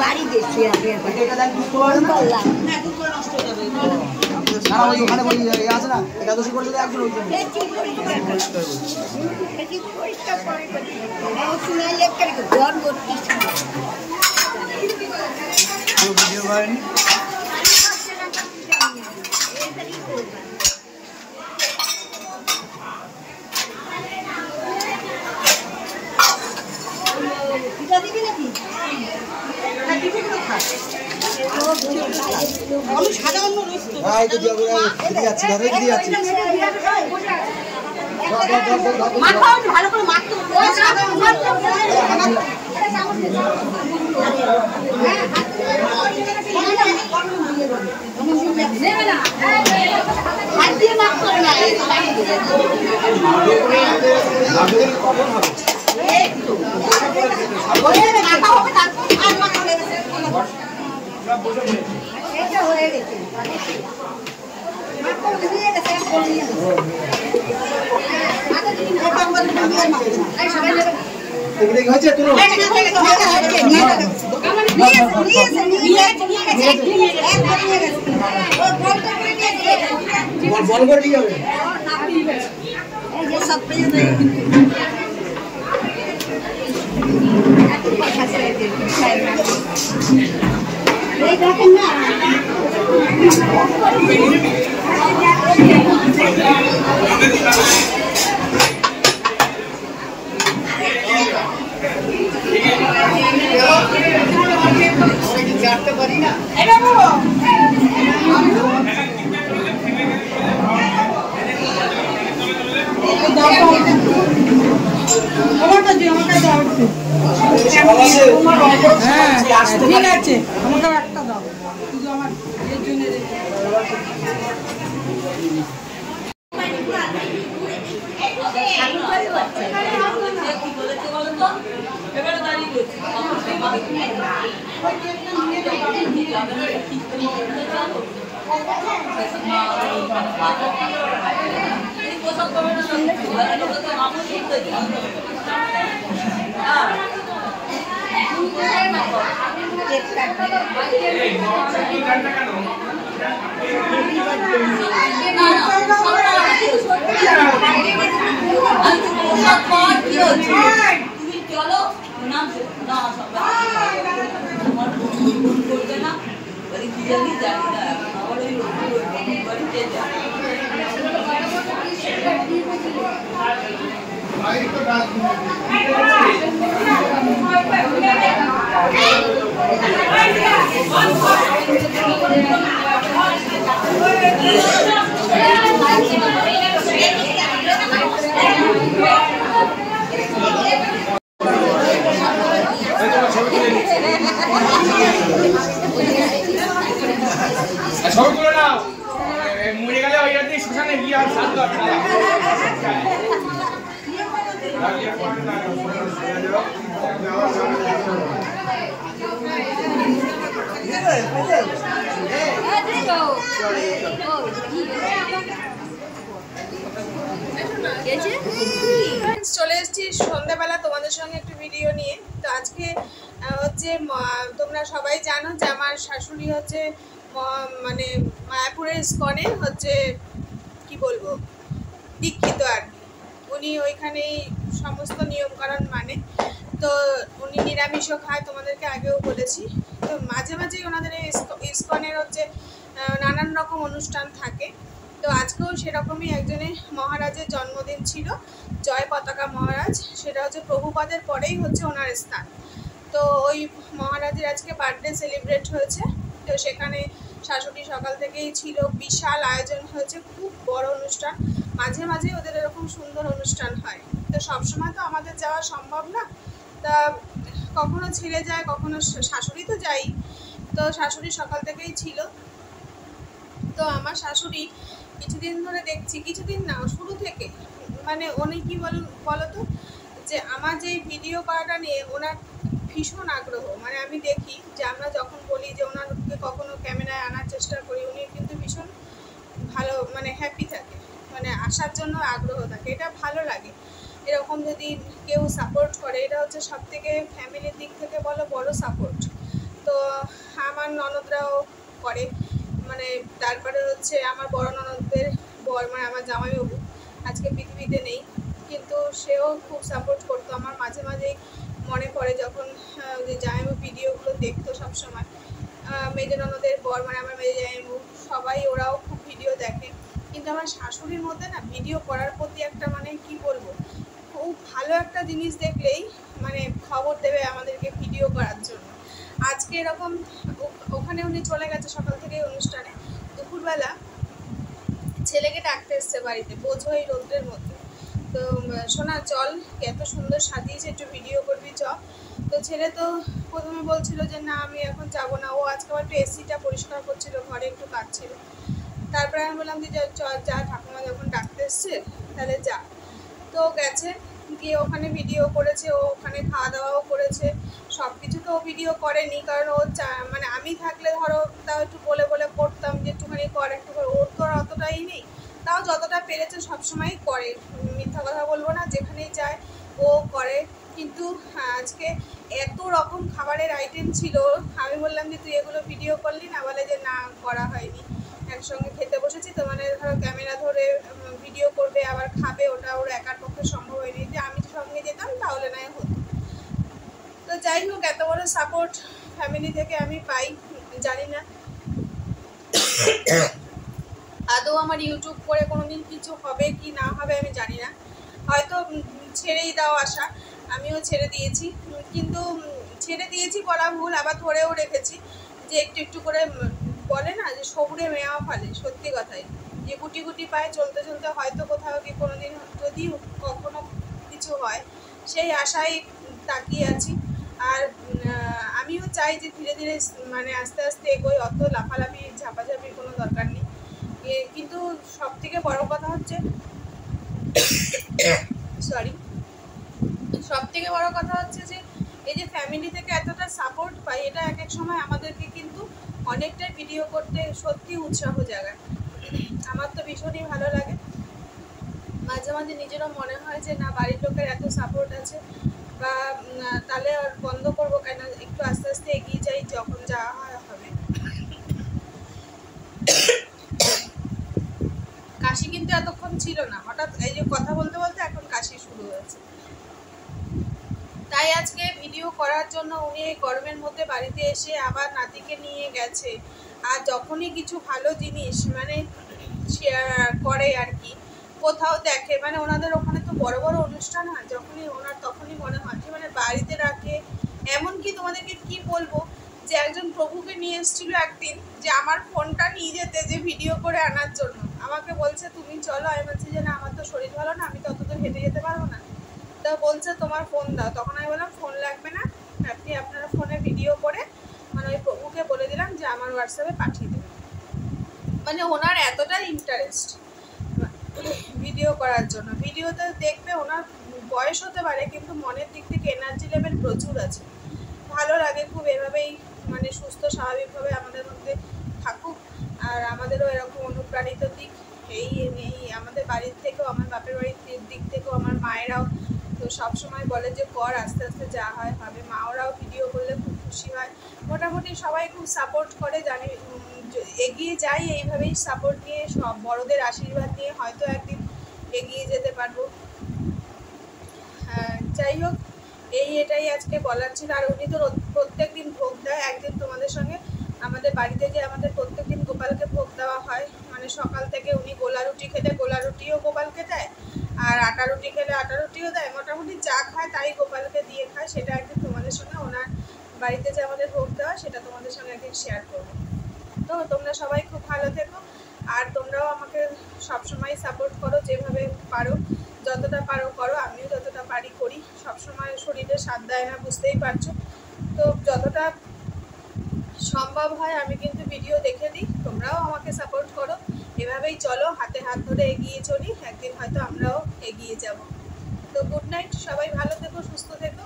বাড়ি গেছি আমি ওখানে বলি আছে না একাদশী করে যদি একজন ভিডিও করেনি ঠিক আছে আমাকে একটা দাও শুধু আমার এর জন্য চলে এসেছি সন্ধ্যাবেলা তোমাদের সঙ্গে একটু ভিডিও নিয়ে। তো আজকে হচ্ছে তোমরা সবাই জানো যে আমার শাশুড়ি হচ্ছে মানে মায়াপুরের ইসকনে হচ্ছে কি বলবো দীক্ষিত আর কি। উনি ওইখানেই সমস্ত নিয়মকানুন মানে, তো উনি নিরামিষও খায়, তোমাদেরকে আগেও বলেছি। তো মাঝে মাঝেই ওনাদের এই ইসকনের হচ্ছে নানান রকম অনুষ্ঠান থাকে। তো আজকেও সেরকমই একজনের মহারাজের জন্মদিন ছিল, জয় পতাকা মহারাজ। সেটা হচ্ছে প্রভুপাদের পরেই হচ্ছে ওনার স্থান। তো ওই মহারাজের আজকে বার্থডে সেলিব্রেট হয়েছে। তো সেখানে শাশুড়ি সকাল থেকেই ছিল, বিশাল আয়োজন হয়েছে, খুব বড় অনুষ্ঠান। মাঝে মাঝে ওদের এরকম সুন্দর অনুষ্ঠান হয়। তো সবসময় তো আমাদের যাওয়া সম্ভব না, তা কখনো ছেড়ে যায়, কখনো শাশুড়ি তো যাই। তো শাশুড়ি সকাল থেকেই ছিল। তো আমার শাশুড়ি কিছুদিন ধরে দেখছি, কিছুদিন না শুরু থেকে, মানে উনি কি বলতো যে আমার যে ভিডিও করাটা নিয়ে ওনার ভীষণ আগ্রহ। মানে আমি দেখি যে আমরা যখন বলি যে ওনাকে কখনো ক্যামেরায় আনার চেষ্টা করি, উনি কিন্তু ভীষণ ভালো মানে হ্যাপি থাকে, মানে আসার জন্য আগ্রহ থাকে। এটা ভালো লাগে এরকম যদি কেউ সাপোর্ট করে, এটা হচ্ছে সব থেকে ফ্যামিলির দিক থেকে বলো বড় সাপোর্ট। তো আমার ননদরাও করে, মানে তারপরে হচ্ছে আমার বড় ননদের বর, মানে আমার জামাইবাবু আজকে পৃথিবীতে নেই, কিন্তু সেও খুব সাপোর্ট করতো আমার। মাঝে মাঝেই মনে পড়ে যখন যে জামাইবাবু ভিডিওগুলো দেখতো সবসময়। মেজো ননদের বর, মানে আমার মেজো জামাইবাবু, সবাই ওরাও খুব ভিডিও দেখে। কিন্তু আমার শাশুড়ির মধ্যে না ভিডিও করার প্রতি একটা, মানে কি বলবো, খুব ভালো একটা জিনিস দেখলেই মানে খবর দেবে আমাদেরকে ভিডিও করার জন্য। আজকে এরকম ওখানে উনি চলে গেছে সকাল থেকে অনুষ্ঠানে, দুপুরবেলা ছেলেকে ডাকতে এসছে বাড়িতে, বোঝো এই রোদ্রের মধ্যে। তো সোনা চল, এত সুন্দর সাজিয়েছে, একটু ভিডিও করবি চ। তো ছেলে তো প্রথমে বলছিল যে না আমি এখন যাবো না, ও আজকে একটু এসিটা পরিষ্কার করছিল, ঘরে একটু কাজ ছিল। তারপরে আমি বললাম যে চল যা, ঠাকুমা যখন ডাকতে এসছে তাহলে যা। তো গেছে, গিয়ে ওখানে ভিডিও করেছে, ও ওখানে খাওয়া দাওয়াও করেছে। সব কিছু তো ও ভিডিও করেনি, কারণ ও মানে আমি থাকলে ধরো তাও একটু বলে বলে করতাম যে একটুখানি কর, একটু করে। ওর তো আর অতটাই নেই, তাও যতটা পেরেছে সবসময়ই করে, মিথ্যা কথা বলবো না, যেখানেই যায় ও করে। কিন্তু আজকে এত রকম খাবারের আইটেম ছিল, আমি বললাম যে তুই এগুলো ভিডিও করলি না? বলে যে না করা হয়নি, একসঙ্গে খেতে বসেছি তো, মানে ধরো ক্যামেরা ধরে ভিডিও করবে আবার খাবে, ওটা ওর একার পক্ষে সম্ভব হয়নি। যে আমি সঙ্গে যেতাম তাহলে নয় হতো। তো যাই হোক, এত বড় সাপোর্ট ফ্যামিলি থেকে আমি পাই, জানি না আদৌ আমার ইউটিউব করে কোনোদিন কিছু হবে কি না হবে আমি জানি না, হয়তো ছেড়েই দাও আশা, আমিও ছেড়ে দিয়েছি। কিন্তু ছেড়ে দিয়েছি বলা ভুল, আবার ধরেও রেখেছি যে একটু একটু করে, বলে না যে সবুরে মেওয়া ফলে, সত্যি কথাই, যে গুটি গুটি পায় চলতে চলতে হয়তো কোথাও কি কোনোদিন যদি কখনো কিছু হয়, সেই আশায় তাকিয়ে আছি। আর আমিও চাই যে ধীরে ধীরে মানে আস্তে আস্তে এগোই, অত লাফালাফি ঝাপাঝাপির কোনো দরকার নেই। কিন্তু সব থেকে বড় কথা হচ্ছে সরি, সব থেকে বড় কথা হচ্ছে যে এই যে ফ্যামিলি থেকে এতটা সাপোর্ট পাই, এটা এক এক সময় আমাদেরকে কিন্তু অনেকটাই ভিডিও করতে সত্যি উৎসাহ জাগায়। আমার তো ভীষণই ভালো লাগে, মাঝে মাঝে নিজেরও মনে হয় যে না বাড়ির লোকের এত সাপোর্ট আছে, বা তাহলে আর বন্ধ করবো কেন, একটু আস্তে আস্তে এগিয়ে যাই, যখন যা হয় হবে। কাশি কিন্তু এতক্ষণ ছিল না, হঠাৎ এই যে কথা বলতে বলতে এখন কাশি শুরু হয়েছে। তাই আজকে ভিডিও করার জন্য উনি এই গরমের মধ্যে বাড়িতে এসে আবার নাতিকে নিয়ে গেছে। আর যখনই কিছু ভালো জিনিস মানে শেয়ার করে আর কি, কোথাও দেখে, মানে ওনাদের ওখানে তো বড় বড় অনুষ্ঠান হয়, যখনই ওনার তখনই মনে হয় যে মানে বাড়িতে রাখে। এমনকি তোমাদেরকে কি বলবো, যে একজন প্রভুকে নিয়ে এসেছিল একদিন, যে আমার ফোনটা নিয়ে যেতে, যে ভিডিও করে আনার জন্য আমাকে বলছে তুমি চলো। আমি বলছি যে না আমার তো শরীর ভালো না, আমি তো অত দূর হেঁটে যেতে পারবো না। তো বলছে তোমার ফোন দাও, তখন আমি বললাম ফোন লাগবে না, আপনি আপনার ফোনে ভিডিও করে মানে ওই প্রভুকে বলে দিলাম যে আমার হোয়াটসঅ্যাপে পাঠিয়ে দেবেন। মানে ওনার এতটা ইন্টারেস্ট ভিডিও করার জন্য, ভিডিওতে দেখবে ওনার বয়স হতে পারে কিন্তু মনের দিক থেকে এনার্জি লেভেল প্রচুর আছে। ভালো লাগে খুব, এভাবেই মানে সুস্থ স্বাভাবিকভাবে আমাদের মধ্যে থাকুক। আর আমাদেরও এরকম অনুপ্রাণিত দিক এই এই আমাদের বাড়ির থেকেও, আমার বাপের বাড়ির দিক থেকেও, আমার মায়েরাও তো সবসময় বলে যে কর, আস্তে আস্তে যা হয় হবে। মা ওরাও ভিডিও করলে খুব খুশি হয়, মোটামুটি সবাই খুব সাপোর্ট করে, জানি এগিয়ে যাই এইভাবেই সাপোর্ট নিয়ে, সব বড়দের আশীর্বাদ নিয়ে হয়তো একদিন এগিয়ে যেতে পারবো। যাই হোক, এটাই আজকে বলার ছিল। আর উনি তো প্রত্যেক দিন ভোগ দেয়, একদিন তোমাদের সঙ্গে আমাদের বাড়িতে যে আমাদের প্রত্যেক দিন গোপালকে ভোগ দেওয়া হয়, মানে সকাল থেকে উনি গোলা রুটি খেলে গোলা রুটিও গোপালকে দেয়, আর আটা রুটি খেলে আটা রুটিও দেয়, মোটামুটি যা খায় তাই গোপালকে দিয়ে খায়। সেটা একদিন তোমাদের সঙ্গে ওনার বাড়িতে যে আমাদের ভোগ দেওয়া, সেটা তোমাদের সঙ্গে একদিন শেয়ার করবো। তো তোমরা সবাই খুব ভালো থেকো, আর তোমরাও আমাকে সবসময় সাপোর্ট করো, যেভাবে পারো, যতটা পারো করো, আমিও যতটা পারি করি। সবসময় শরীরে সাথ দেয় না, বুঝতেই পারছো। তো যতটা সম্ভব হয় আমি কিন্তু ভিডিও দেখে দিই, তোমরাও আমাকে সাপোর্ট করো, এভাবেই চলো, হাতে হাত ধরে এগিয়ে চলি, একদিন হয়তো আমরাও এগিয়ে যাব। তো গুড নাইট, সবাই ভালো থেকো, সুস্থ থেকো।